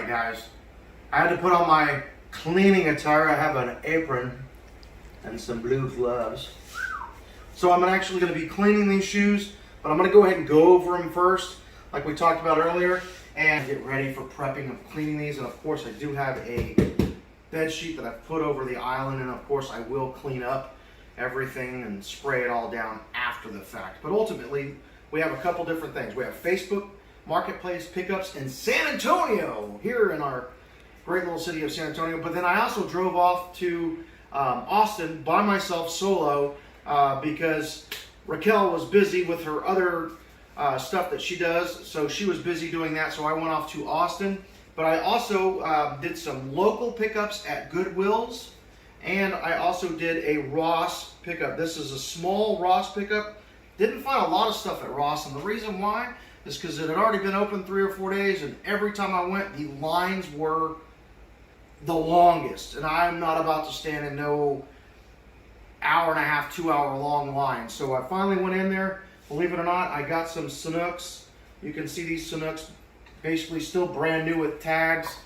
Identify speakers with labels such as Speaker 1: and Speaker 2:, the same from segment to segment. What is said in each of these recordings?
Speaker 1: guys, I had to put on my cleaning attire. I have an apron and some blue gloves. So I'm actually going to be cleaning these shoes, but I'm going to go ahead and go over them first, like we talked about earlier, and get ready for prepping of cleaning these. And of course, I do have a bed sheet that I've put over the island, and of course, I will clean up everything and spray it all down after the fact. But ultimately, we have a couple different things. We have Facebook Marketplace pickups in San Antonio, here in our great little city of San Antonio. But then I also drove off to Austin by myself solo because Raquel was busy with her other stuff that she does. So she was busy doing that, so I went off to Austin. But I also did some local pickups at Goodwill's, and I also did a Ross pickup. This is a small Ross pickup. Didn't find a lot of stuff at Ross, and the reason why is because it had already been open 3 or 4 days, and every time I went, the lines were the longest. And I'm not about to stand in no hour and a half, 2 hour long line. So I finally went in there. Believe it or not, I got some Sanooks. You can see these Sanooks basically still brand new with tags.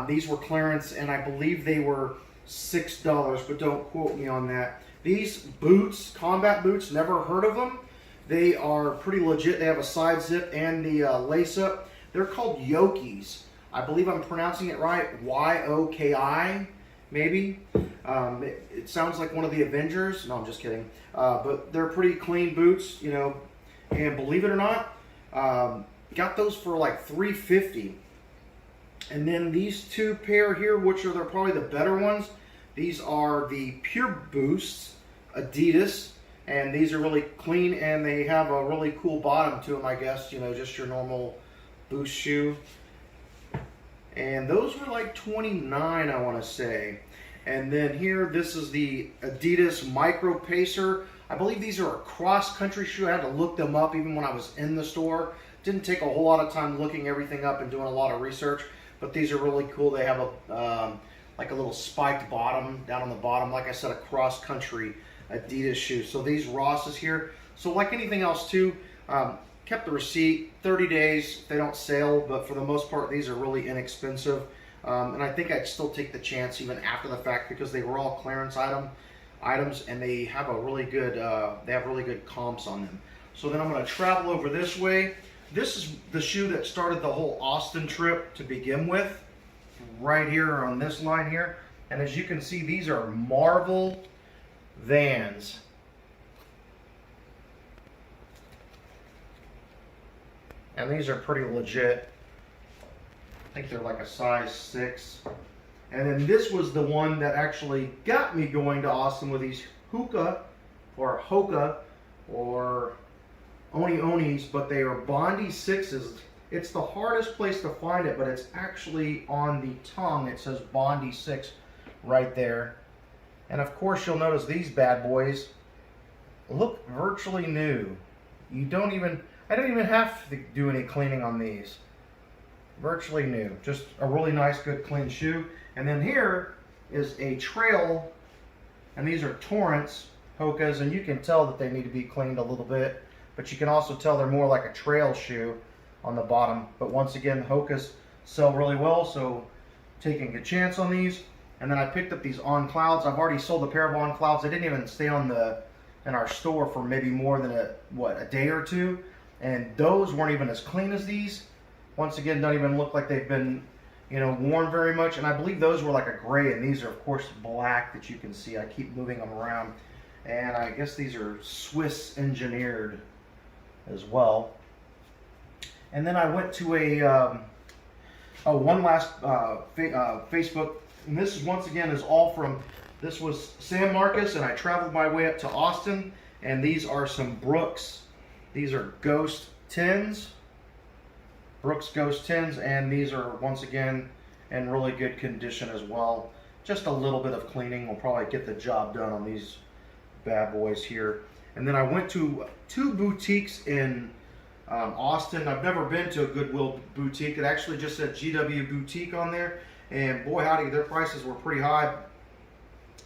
Speaker 1: These were clearance, and I believe they were $6, but don't quote me on that. These boots, combat boots, never heard of them. They are pretty legit. They have a side zip and the lace up. They're called Yoki's. I believe I'm pronouncing it right. Y-O-K-I, maybe. It sounds like one of the Avengers. No, I'm just kidding. But they're pretty clean boots, you know. And believe it or not, got those for like $3.50. And then these two pair here, which are probably the better ones. These are the Pure Boosts Adidas. And these are really clean, and they have a really cool bottom to them, I guess. You know, just your normal Boost shoe. And those were like $29, I want to say. And then here, this is the Adidas Micro Pacer. I believe these are a cross-country shoe. I had to look them up even when I was in the store. Didn't take a whole lot of time looking everything up and doing a lot of research. But these are really cool. They have a like a little spiked bottom down on the bottom. Like I said, a cross-country Adidas shoe. So these Rosses here. So like anything else too, kept the receipt, 30 days. They don't sell, but for the most part, these are really inexpensive. And I think I'd still take the chance even after the fact because they were all clearance items, and they have a really good really good comps on them. So then I'm going to travel over this way. This is the shoe that started the whole Austin trip to begin with, right here on this line here. And as you can see, these are Marvel Vans. And these are pretty legit. I think they're like a size 6. And then this was the one that actually got me going to Austin with these Hoka or Onis, but they are Bondi 6s. It's the hardest place to find it, but it's actually on the tongue. It says Bondi 6 right there. And of course, you'll notice these bad boys look virtually new. I don't even have to do any cleaning on these. Virtually new. Just a really nice, good, clean shoe. And then here is a trail, and these are Torrance Hokas, and you can tell that they need to be cleaned a little bit, but you can also tell they're more like a trail shoe on the bottom. But once again, the Hokas sell really well, so taking a chance on these. And then I picked up these On Clouds. I've already sold a pair of On Clouds. They didn't even stay in our store for maybe more than a day or two. And those weren't even as clean as these. Once again, don't even look like they've been, you know, worn very much. And I believe those were like a gray, and these are of course black that you can see. I keep moving them around. And I guess these are Swiss engineered as well. And then I went to one last Facebook. And this is once again is all from, this was San Marcos, and I traveled my way up to Austin, and these are some Brooks. These are Ghost 10s, Brooks Ghost 10s, and these are once again in really good condition as well. Just a little bit of cleaning will probably get the job done on these bad boys here. And then I went to 2 boutiques in Austin. I've never been to a Goodwill boutique. It actually just said GW Boutique on there. And boy howdy, their prices were pretty high.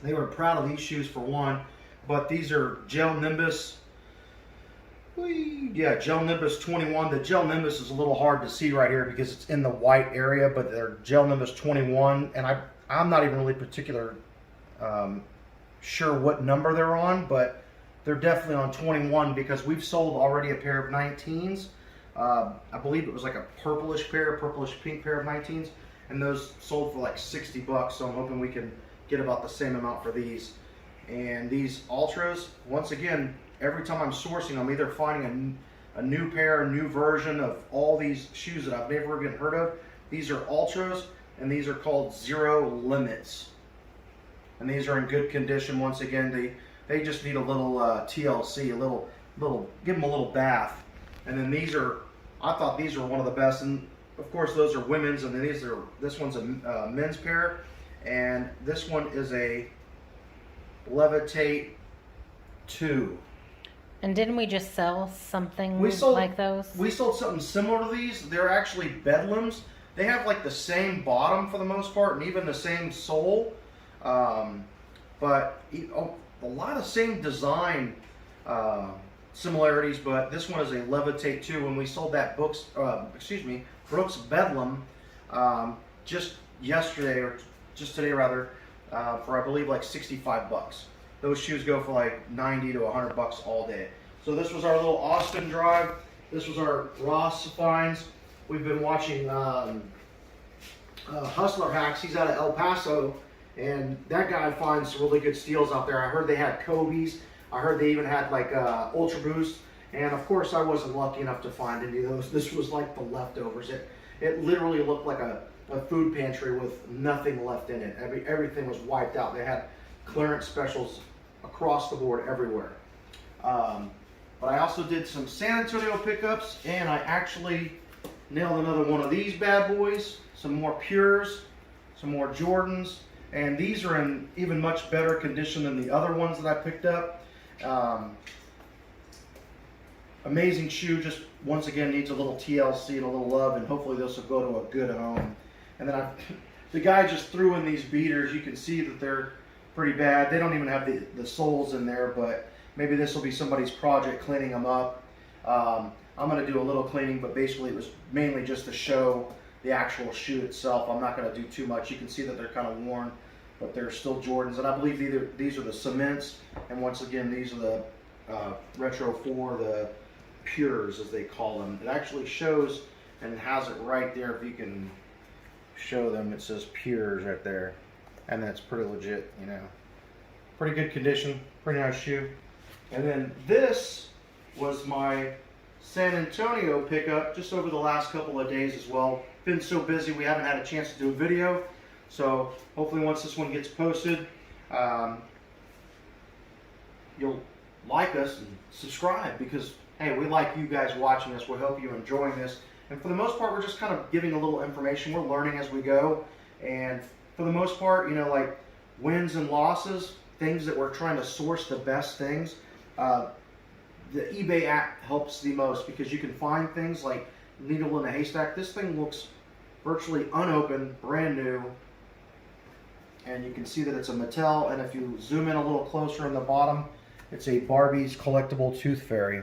Speaker 1: They were proud of these shoes for one. But these are Gel Nimbus Whee! Yeah, Gel Nimbus 21. The Gel Nimbus is a little hard to see right here because it's in the white area, but they're Gel Nimbus 21, and I'm not even really particular sure what number they're on, but they're definitely on 21 because we've sold already a pair of 19s. I believe it was like a purplish pink pair of 19s, and those sold for like 60 bucks, so I'm hoping we can get about the same amount for these. And these Ultras, once again, every time I'm sourcing, I'm either finding a new pair, a new version of all these shoes that I've never even heard of. These are Ultras, and these are called Zero Limits. And these are in good condition. Once again, they just need a little TLC, give them a little bath. And then these are, I thought these were one of the best, and of course those are women's, and then this one's a men's pair, and this one is a Levitate 2.
Speaker 2: And didn't we just sell something like those?
Speaker 1: We sold something similar to these. They're actually Bedlams. They have like the same bottom for the most part, and even the same sole, but a lot of same design similarities. But this one is a Levitate 2. When we sold that Brooks Bedlam just yesterday, or just today rather, for I believe like 65 bucks. Those shoes go for like 90 to 100 bucks all day. So this was our little Austin drive. This was our Ross finds. We've been watching Hustler Hacks. He's out of El Paso, and that guy finds really good steals out there. I heard they had Kobe's. I heard they even had like Ultra Boost. And of course I wasn't lucky enough to find any of those. This was like the leftovers. It literally looked like a food pantry with nothing left in it. Everything was wiped out. They had clearance specials across the board everywhere. But I also did some San Antonio pickups, and I actually nailed another one of these bad boys, some more Pures, some more Jordans, and these are in even much better condition than the other ones that I picked up. Amazing shoe, just once again needs a little TLC and a little love, and hopefully this will go to a good home. And then the guy just threw in these beaters. You can see that they're pretty bad. They don't even have the soles in there, but maybe this will be somebody's project cleaning them up. I'm going to do a little cleaning, but basically it was mainly just to show the actual shoe itself. I'm not going to do too much. You can see that they're kind of worn, but they're still Jordans. And I believe these are the cements, and once again, these are the Retro 4, the Pures as they call them. It actually shows and has it right there if you can show them. It says Pures right there, and that's pretty legit, you know. Pretty good condition, pretty nice shoe. And then this was my San Antonio pickup just over the last couple of days as well. Been so busy we haven't had a chance to do a video, so hopefully once this one gets posted, you'll like us and subscribe, because hey, we like you guys watching us. We hope you're enjoying this, and for the most part we're just kind of giving a little information. We're learning as we go, and for the most part, you know, like wins and losses, things that we're trying to source the best things. The eBay app helps the most because you can find things like needle in a haystack. This thing looks virtually unopened, brand new, and you can see that it's a Mattel, and if you zoom in a little closer in the bottom, it's a Barbie's collectible Tooth Fairy.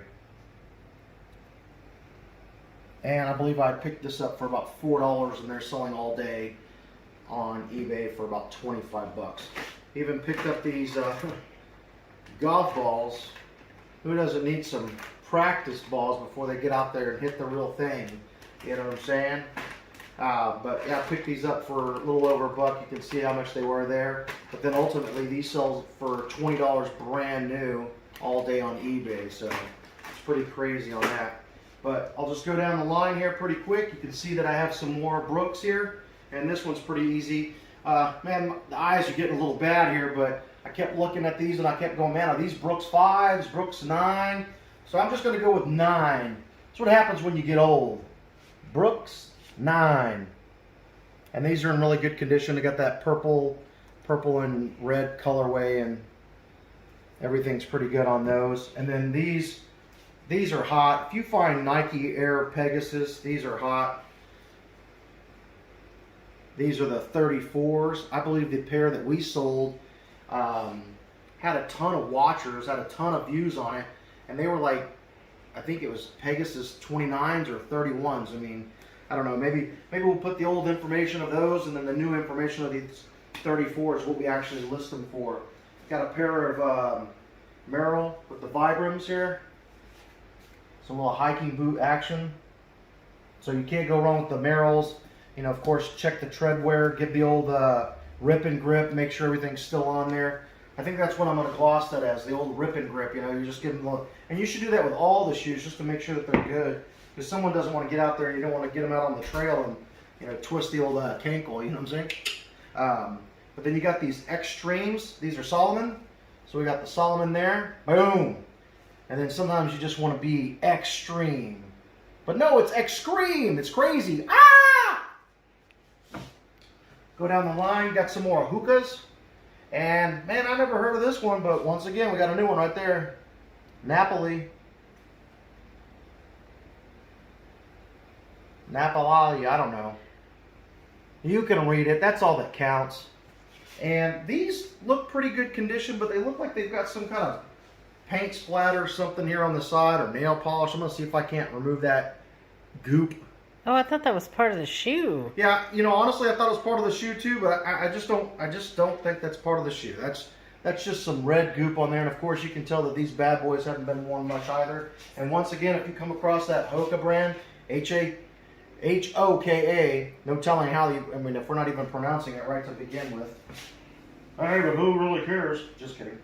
Speaker 1: And I believe I picked this up for about $4, and they're selling all day on eBay for about 25 bucks. Even picked up these golf balls. Who doesn't need some practice balls before they get out there and hit the real thing? You know what I'm saying? But yeah, I picked these up for a little over $1. You can see how much they were there. But then ultimately these sell for $20 brand new all day on eBay. So it's pretty crazy on that. But I'll just go down the line here pretty quick. You can see that I have some more Brooks here. And this one's pretty easy. Man, the eyes are getting a little bad here, but I kept looking at these and I kept going, man, are these Brooks 5s, Brooks 9? So I'm just going to go with 9. That's what happens when you get old. Brooks 9. And these are in really good condition. They got that purple and red colorway, and everything's pretty good on those. And then these are hot. If you find Nike Air Pegasus, these are hot. These are the 34s. I believe the pair that we sold had a ton of watchers, had a ton of views on it, and they were like I think it was Pegasus 29s or 31s. I mean, I don't know. Maybe we'll put the old information of those and then the new information of these 34s, what we actually list them for. Got a pair of Merrell with the Vibrams here. Some little hiking boot action. So you can't go wrong with the Merrells. You know, of course, check the tread wear, give the old rip and grip, make sure everything's still on there. I think that's what I'm going to gloss that as, the old rip and grip. You know, you just give them a little, and you should do that with all the shoes just to make sure that they're good. Because someone doesn't want to get out there and you don't want to get them out on the trail and, you know, twist the old cankle, you know what I'm saying? But then you got these Extremes. These are Solomon. So we got the Solomon there. Boom. And then sometimes you just want to be extreme. But no, it's extreme. It's crazy. Ah! Go down the line. Got some more Hookahs. And, man, I never heard of this one, but once again, we got a new one right there. Napoli. Napoli, I don't know. You can read it. That's all that counts. And these look pretty good condition, but they look like they've got some kind of paint splatter or something here on the side or nail polish. I'm going to see if I can't remove that goop.
Speaker 2: Oh, I thought that was part of the shoe.
Speaker 1: Yeah, you know, honestly, I thought it was part of the shoe too, but I just don't think that's part of the shoe. That's just some red goop on there, and of course you can tell that these bad boys haven't been worn much either. And once again, if you come across that Hoka brand, Hoka, no telling how you, I mean, if we're not even pronouncing it right to begin with. Hey, but who really cares? Just kidding.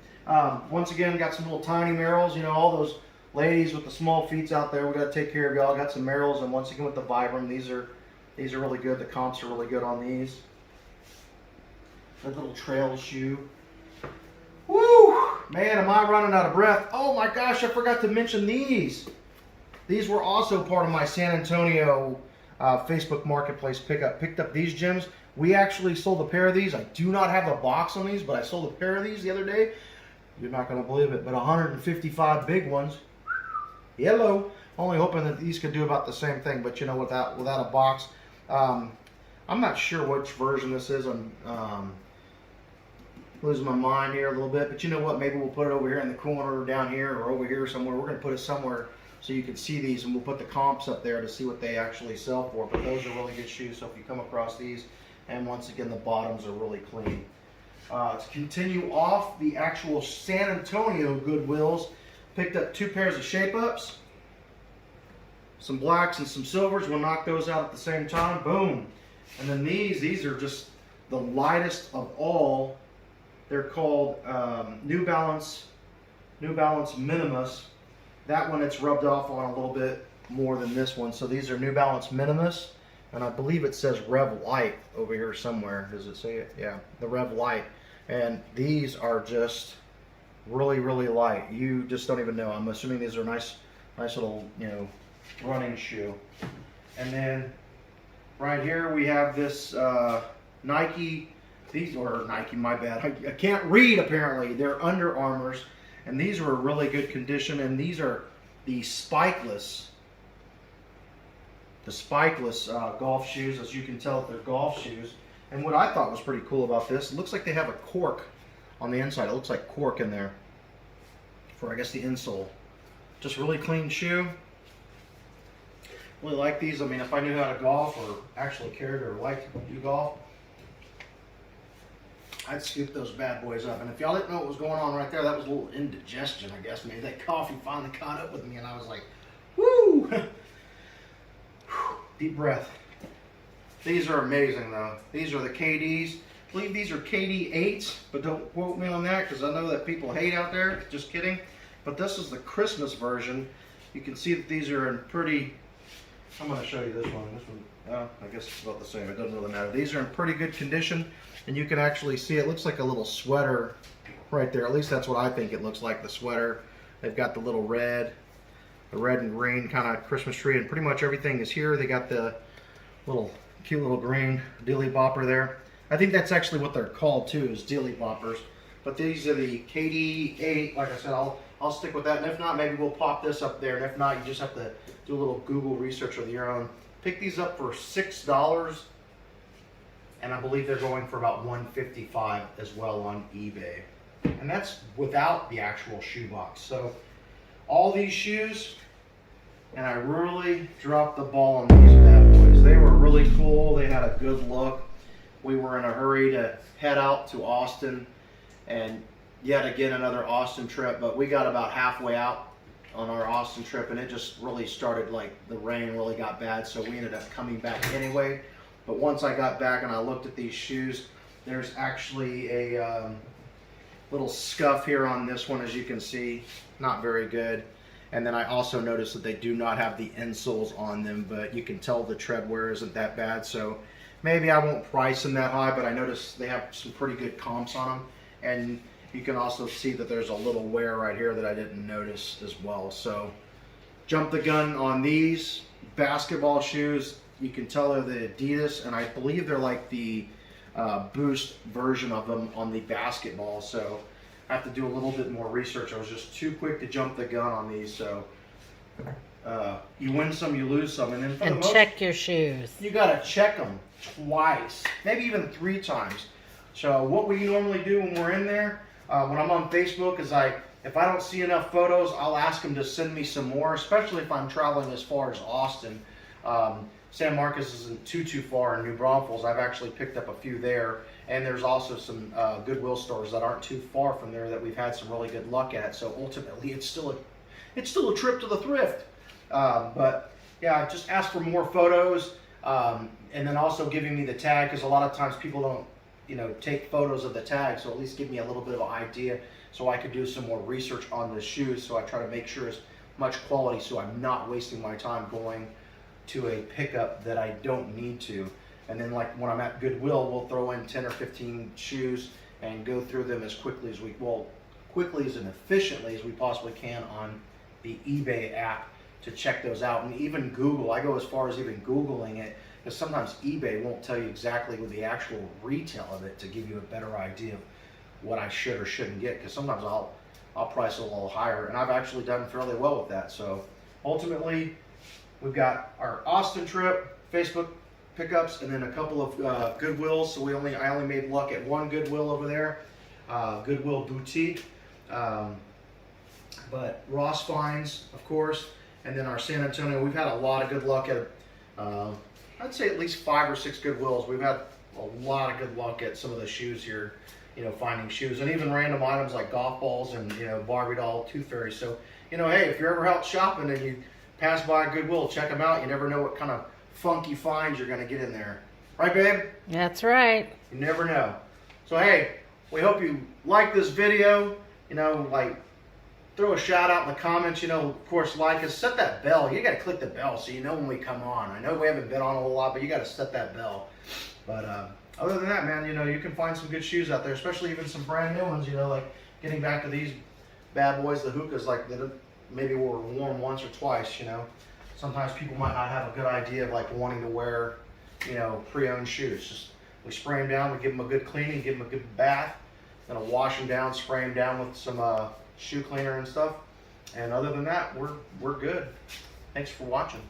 Speaker 1: Once again, got some little tiny Merrells, you know, all those ladies with the small feet out there, we got to take care of y'all. Got some Merrells, and once again with the Vibram, these are really good. The comps are really good on these. That little trail shoe. Woo! Man, am I running out of breath. Oh my gosh, I forgot to mention these. These were also part of my San Antonio Facebook Marketplace pickup. Picked up these gems. We actually sold a pair of these. I do not have the box on these, but I sold a pair of these the other day. You're not going to believe it, but 155 big ones. Yellow. Only hoping that these could do about the same thing, but you know, without a box. I'm not sure which version this is. I'm losing my mind here a little bit, but you know what? Maybe we'll put it over here in the corner, or down here, or over here somewhere. We're going to put it somewhere so you can see these, and we'll put the comps up there to see what they actually sell for. But those are really good shoes, so if you come across these, and once again, the bottoms are really clean. To continue off the actual San Antonio Goodwills, picked up 2 pairs of shape-ups, some blacks and some silvers. We'll knock those out at the same time. Boom. And then these are just the lightest of all. They're called New Balance Minimus. That one it's rubbed off on a little bit more than this one. So these are New Balance Minimus, and I believe it says Rev Light over here somewhere. Does it say it? Yeah, the Rev Light. And these are just really, really light. You just don't even know. I'm assuming these are nice little, you know, running shoe. And then right here we have this Nike. These are Nike, my bad. I can't read apparently. They're Under Armours, and these are really good condition. And these are the spikeless golf shoes. As you can tell, they're golf shoes. And what I thought was pretty cool about this, it looks like they have a cork on the inside. It looks like cork in there for, I guess, the insole. Just really clean shoe. Really like these. I mean, if I knew how to golf or actually cared or liked to do golf, I'd scoop those bad boys up. And if y'all didn't know what was going on right there, that was a little indigestion, I guess. Maybe that coffee finally caught up with me, and I was like, woo! Deep breath. These are amazing, though. These are the KDs. I believe these are KD 8s, but don't quote me on that because I know that people hate out there. Just kidding. But this is the Christmas version. You can see that these are in pretty... I'm going to show you this one. This one, I guess it's about the same. It doesn't really matter. These are in pretty good condition, and you can actually see it looks like a little sweater right there. At least that's what I think it looks like, the sweater. They've got the little red, and green kind of Christmas tree, and pretty much everything is here. They got the little cute little green dilly bopper there. I think that's actually what they're called too, is dilly boppers. But these are the KD 8. Like I said, I'll stick with that, and if not, maybe we'll pop this up there. And if not, you just have to do a little Google research of your own. Pick these up for $6, and I believe they're going for about $155 as well on eBay. And that's without the actual shoe box. So all these shoes, and I really dropped the ball on these bad boys. They were really cool. They had a good look. We were in a hurry to head out to Austin, and yet again another Austin trip, but we got about halfway out on our Austin trip and it just really started, like, the rain really got bad, so we ended up coming back anyway. But once I got back and I looked at these shoes, there's actually a little scuff here on this one, as you can see. Not very good. And then I also noticed that they do not have the insoles on them, but you can tell the tread wear isn't that bad, so maybe I won't price them that high, but I noticed they have some pretty good comps on them. And you can also see that there's a little wear right here that I didn't notice as well. So jump the gun on these basketball shoes. You can tell they're the Adidas, and I believe they're like the Boost version of them on the basketball. So I have to do a little bit more research. I was just too quick to jump the gun on these. So you win some, you lose some. And then for
Speaker 2: and check your shoes.
Speaker 1: You got to check them twice, maybe even 3 times. So what we normally do when we're in there, when I'm on Facebook, is if I don't see enough photos, I'll ask them to send me some more, especially if I'm traveling as far as Austin. San Marcos isn't too far in New Braunfels. I've actually picked up a few there, and there's also some Goodwill stores that aren't too far from there that we've had some really good luck at. So ultimately, it's still a trip to the thrift. But yeah, just ask for more photos, and then also giving me the tag, because a lot of times people don't, take photos of the tag. So at least give me a little bit of an idea, so I could do some more research on the shoes. So I try to make sure it's much quality, so I'm not wasting my time going to a pickup that I don't need to. And then, like, when I'm at Goodwill, we'll throw in 10 or 15 shoes and go through them as quickly as and efficiently as we possibly can on the eBay app to check those out. And even Google, I go as far as even Googling it, because sometimes eBay won't tell you exactly what the actual retail of it to give you a better idea of what I should or shouldn't get, because sometimes I'll price it a little higher, and I've actually done fairly well with that. So ultimately, we've got our Austin trip, Facebook pickups, and then a couple of Goodwills. So I only made luck at one Goodwill over there, Goodwill Boutique, but Ross Finds, of course, and then our San Antonio. We've had a lot of good luck at, I'd say at least 5 or 6 Goodwills. We've had a lot of good luck at some of the shoes here, finding shoes, and even random items like golf balls and, Barbie doll, tooth fairies. So, hey, if you're ever out shopping and you pass by a Goodwill, check them out. You never know what kind of funky finds you're going to get in there. Right, babe?
Speaker 2: That's right.
Speaker 1: You never know. So, hey, we hope you like this video. Throw a shout out in the comments. Of course, like us. Set that bell. You got to click the bell so you know when we come on. I know we haven't been on a whole lot, but you got to set that bell. But other than that, man, you can find some good shoes out there, especially even some brand new ones. Like getting back to these bad boys, the hookahs, like that maybe were worn once or twice. Sometimes people might not have a good idea of like wanting to wear, pre-owned shoes. Just we spray them down, we give them a good cleaning, give them a good bath, then I'll wash them down, spray them down with some shoe cleaner and stuff. And other than that, we're good. Thanks for watching.